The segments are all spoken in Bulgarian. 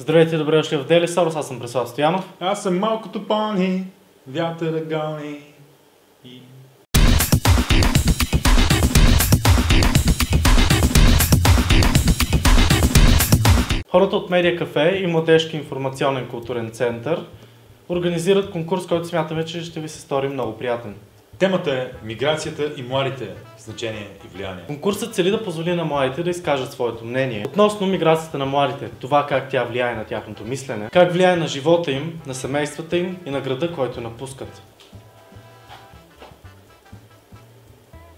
Здравейте, добре дошли в Daily Source, аз съм Преслав Стоянов. Аз съм малкото пони, вятъра гони. Хората от Медиа Кафе и Младежки информационен културен център организират конкурс, който смятаме, че ще ви се стори много приятен. Темата е миграцията и младите, значение и влияние. Конкурсът цели да позволи на младите да изкажат своето мнение относно миграцията на младите, това как тя влияе на тяхното мислене, как влияе на живота им, на семействата им и на града, който напускат.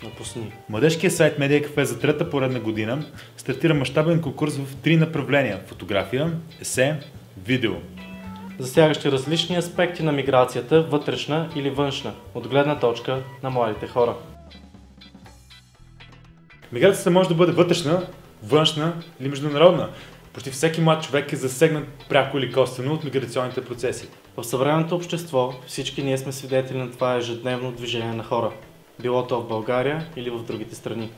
Напусни. Младежкият сайт Медиа Кафе за трета поредна година стартира мащабен конкурс в 3 направления – фотография, есе, видео. Засягащи различни аспекти на миграцията, вътрешна или външна, от гледна точка на младите хора. Миграцията може да бъде вътрешна, външна или международна. Почти всеки млад човек е засегнат пряко или косвено от миграционните процеси. В съвременното общество всички ние сме свидетели на това ежедневно движение на хора, било то в България или в другите страни.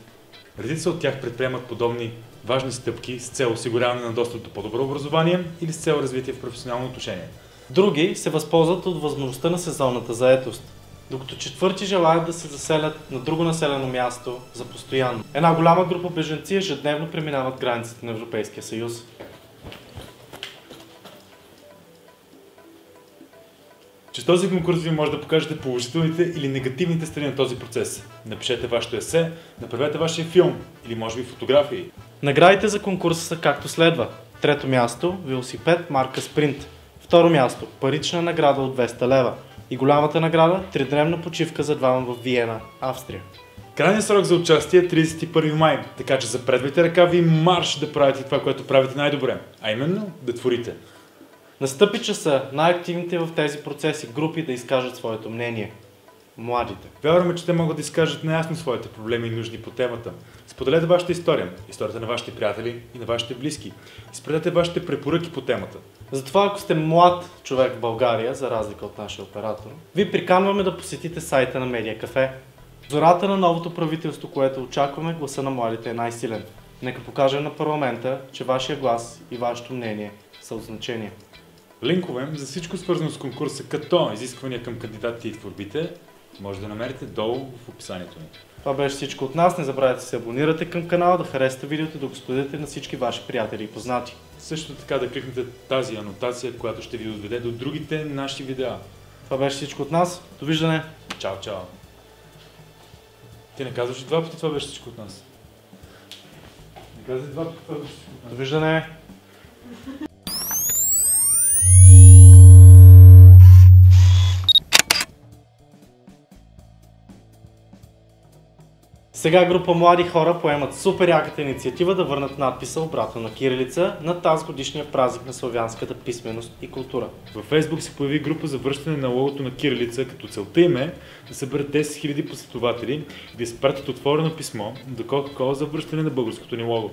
Редица от тях предприемат подобни важни стъпки с цел осигуряване на достъп до по-добро образование или с цел развитие в професионално отношение. Други се възползват от възможността на сезонната заетост, докато четвърти желаят да се заселят на друго населено място за постоянно. Една голяма група бежанци ежедневно преминават границите на Европейския съюз. Чрез този конкурс ви може да покажете положителните или негативните страни на този процес. Напишете вашето есе, направете вашия филм или може би фотографии. Наградите за конкурса са както следва. Трето място – велосипед марка Спринт. Второ място – парична награда от 200 лева. И голямата награда – 3-дневна почивка за двама в Виена, Австрия. Крайният срок за участие е 31 май, така че запредвайте ръкави и марш да правите това, което правите най-добре, а именно да творите. Настъпи часа най-активните в тези процеси групи да изкажат своето мнение. Младите. Вярваме, че те могат да изкажат наясно своите проблеми и нужди по темата. Споделете вашата история, историята на вашите приятели и на вашите близки. Изпратете вашите препоръки по темата. Затова, ако сте млад човек в България, за разлика от нашия оператор, ви приканваме да посетите сайта на Медиа Кафе. В зората на новото правителство, което очакваме, гласа на младите е най-силен. Нека покажем на парламента, че вашия глас и вашето мнение са от значение. Линкове за всичко свързано с конкурса, като изисквания към кандидатите и творбите, може да намерите долу в описанието ни. Това беше всичко от нас. Не забравяйте да се абонирате към канала, да харесате видеото и да го споделите на всички ваши приятели и познати. Също така да кликнете тази анотация, която ще ви отведе до другите наши видеа. Това беше всичко от нас. Довиждане! Чао, чао! Ти не казваш ли 2 пъти това беше всичко от нас? Не казваш 2 пъти това беше всичко от нас? Довиждане! Сега група млади хора поемат супер яката инициатива да върнат надписа обратно на кирилица на тази годишния празник на славянската писменост и култура. Във Facebook се появи група за връщане на логото на кирилица, като целта им е да съберат 10 000 последователи и да изпратят отворено писмо до Coca-Cola за връщане на българското ни лого.